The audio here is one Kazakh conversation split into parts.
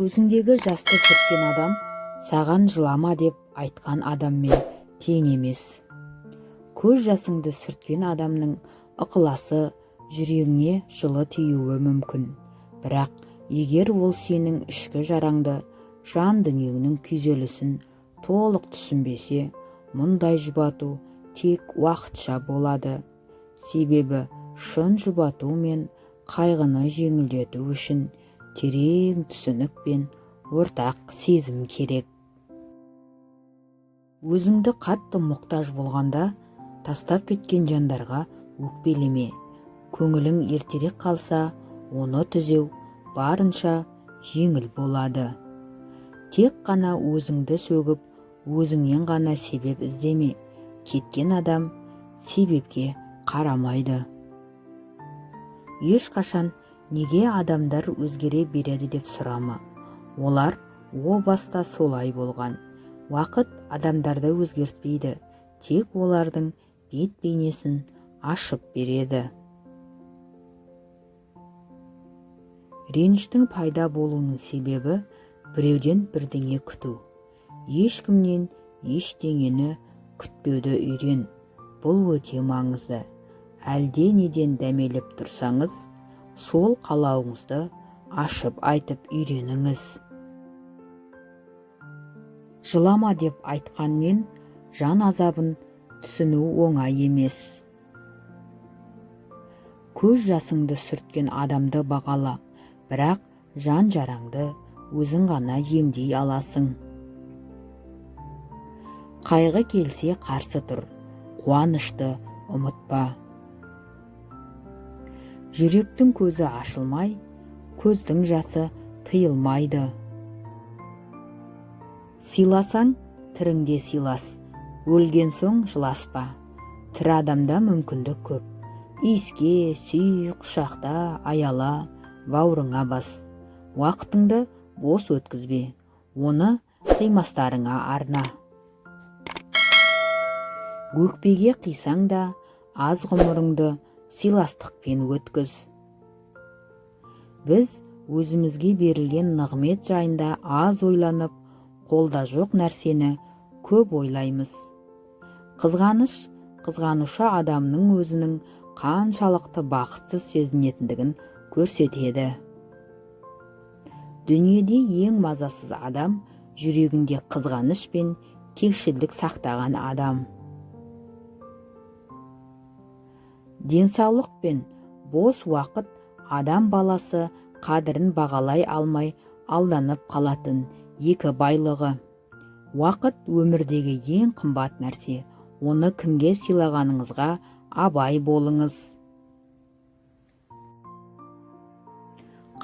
Көзіңдегі жасты сүрткен адам саған жылама деп айтқан адаммен тең емес. Көз жасыңды сүрткен адамның ықыласы жүрегіңе жылы тиюі мүмкін. Бірақ егер ол сенің ішкі жараңды, жан дүниеңнің күйзелісін толық түсінбесе, мұндай жұбату тек уақытша болады. Себебі шын жұбату мен қайғыны жеңілдету үшін терең түсінік пен ортақ сезім керек. Өзіңді қатты мұқтаж болғанда тастап кеткен жандарға өкпелеме. Көңілің ертерек қалса, оны түзеу барынша жеңіл болады. Тек қана өзіңді сөгіп, өзіңнен ғана себеп іздеме. Кеткен адам себепке қарамайды. Ешқашан неге адамдар өзгере береді деп сұрама. Олар о баста солай болған. Уақыт адамдарды өзгертпейді, тек олардың бет бейнесін ашып береді. Реніштің пайда болуының себебі біреуден бірдеңе күту. Ешкімнен ештеңені күтпеуді үйрен. Бұл өте маңызды. Әлде неден дәмелеп тұрсаңыз, сол қалауыңызды ашып айтып үйреніңіз. Жылама деп айтқанмен жан азабын түсіну оңай емес. Көз жасыңды сүрткен адамды бағала, бірақ жан жараңды өзің ғана емдей аласың. Қайғы келсе қарсы тұр, қуанышты ұмытпа. Жүректің көзі ашылмай, көздің жасы тыйылмайды. Сыйласаң, тіріңде сыйлас, өлген соң жыласпа. Тірі адамда мүмкіндік көп. Иіске, сүй, құшақта, аяла, бауырыңа бас. Уақытыңды бос өткізбе, оны қимастарыңа арна. Өкпеге қисаң да, аз ғұмырыңды сыйластықпен өткіз. Біз өзімізге берілген нығмет жайында аз ойланып, қолда жоқ нәрсені көп ойлаймыз. Қызғаныш, қызғанушы адамның өзінің қаншалықты бақытсыз сезінетіндігін көрсетеді. Дүниеде ең мазасыз адам жүрегінде қызғаныш пен кекшілдік сақтаған адам. Денсаулық пен бос уақыт адам баласы қадірін бағалай алмай алданып қалатын екі байлығы. Уақыт өмірдегі ең қымбат нәрсе. Оны кімге сыйлағаныңызға абай болыңыз.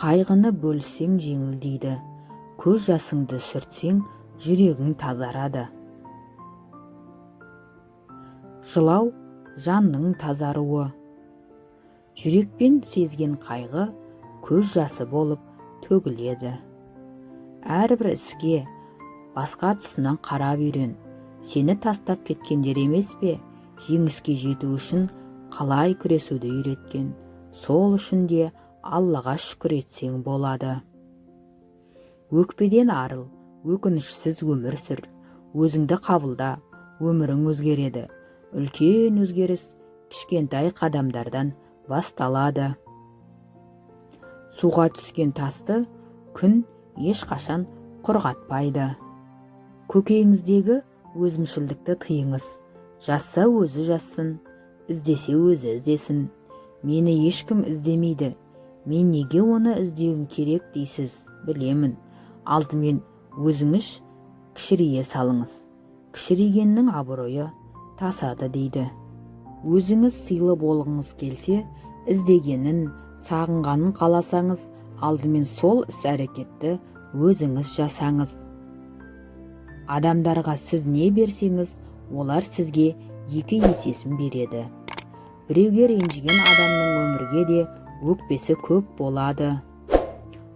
Қайғыны бөлсең жеңілдейді. Көз жасыңды сүртсең, жүрегің тазарады. Жылау жанның тазаруы. Жүрекпен сезген қайғы көз жасы болып төгіледі. Әрбір іске басқа тұсынан қарап үйрен. Сені тастап кеткендер емес пе, жеңіске жету үшін қалай күресуді үйреткен. Сол үшін де Аллаға шүкір етсең болады. Өкпеден арыл, өкінішсіз өмір сүр. Өзіңді қабылда, өмірің өзгереді. Үлкен өзгеріс кішкентай қадамдардан басталады. Суға түскен тасты күн ешқашан құрғатпайды. Көкейіңіздегі өзімшілдікті тыйыңыз. Жазса өзі жазсын, іздесе өзі іздесін. Мені ешкім іздемейді. Мен неге оны іздеуім керек дейсіз, білемін. Алдымен өзіңіз кішірейе салыңыз. Кішірейгеннің абыройы тасады дейді. Өзіңіз сыйлы болғыңыз келсе, іздегенін, сағынғанын қаласаңыз, алдымен сол іс-әрекетті өзіңіз жасаңыз. Адамдарға сіз не берсеңіз, олар сізге 2 есесін береді. Біреуге ренжіген адамның өмірге де өкпесі көп болады.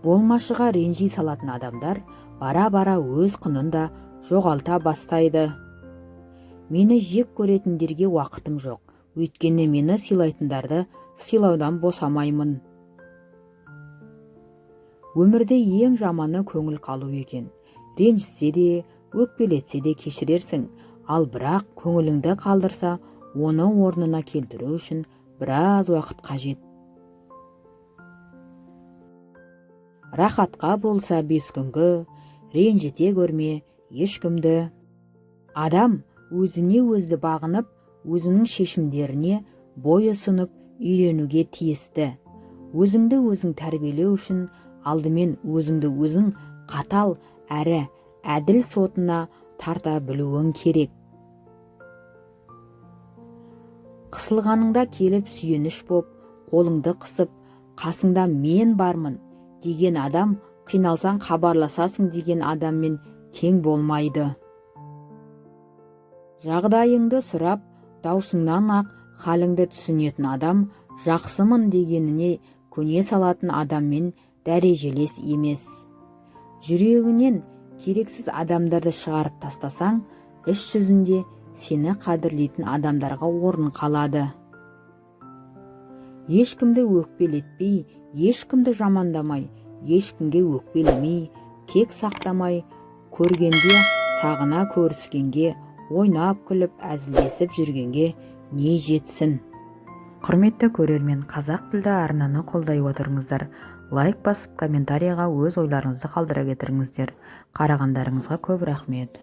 Болмашыға ренжи салатын адамдар бара-бара өз құнын да жоғалта бастайды. Мені жек көретіндерге уақытым жоқ. Өйткені мені сыйлайтындарды сыйлаудан босамаймын. Өмірде ең жаманы көңіл қалу екен. Ренжітсе де, өкпелетсе де кешірерсің, ал бірақ көңіліңді қалдырса, оны орнына келтіру үшін біраз уақыт қажет. Рахатқа болса 5 күнгі, ренжіте көрме ешкімді. Адам өзіне өзді бағынып, өзінің шешімдеріне бой ұсынып үйренуге тиісті. Өзіңді өзің тәрбиелеу үшін алдымен өзіңді өзің қатал әрі әділ сотына тарта білуің керек. Қысылғаныңда келіп сүйеніш боп, қолыңды қысып, қасыңда мен бармын деген адам қиналсаң хабарласасың деген адаммен тең болмайды. Жағдайыңды сұрап, даусыңнан ақ халіңді түсінетін адам жақсымын дегеніне көне салатын адаммен дәрежелес емес. Жүрегінен керексіз адамдарды шығарып тастасаң, іс жүзінде сені қадірлейтін адамдарға орын қалады. Ешкімді өкпелетпей, ешкімді жамандамай, ешкімге өкпелемей, кек сақтамай, көргенде сағына көріскенге, ойнап күліп әзілдесіп жүргенге не жетсін. Құрметті көрермен, қазақ тілді арнаны қолдай отырыңыздар. Лайк басып, комментарияға өз ойларыңызды қалдыра кетіріңіздер. Қарағандарыңызға көп рахмет.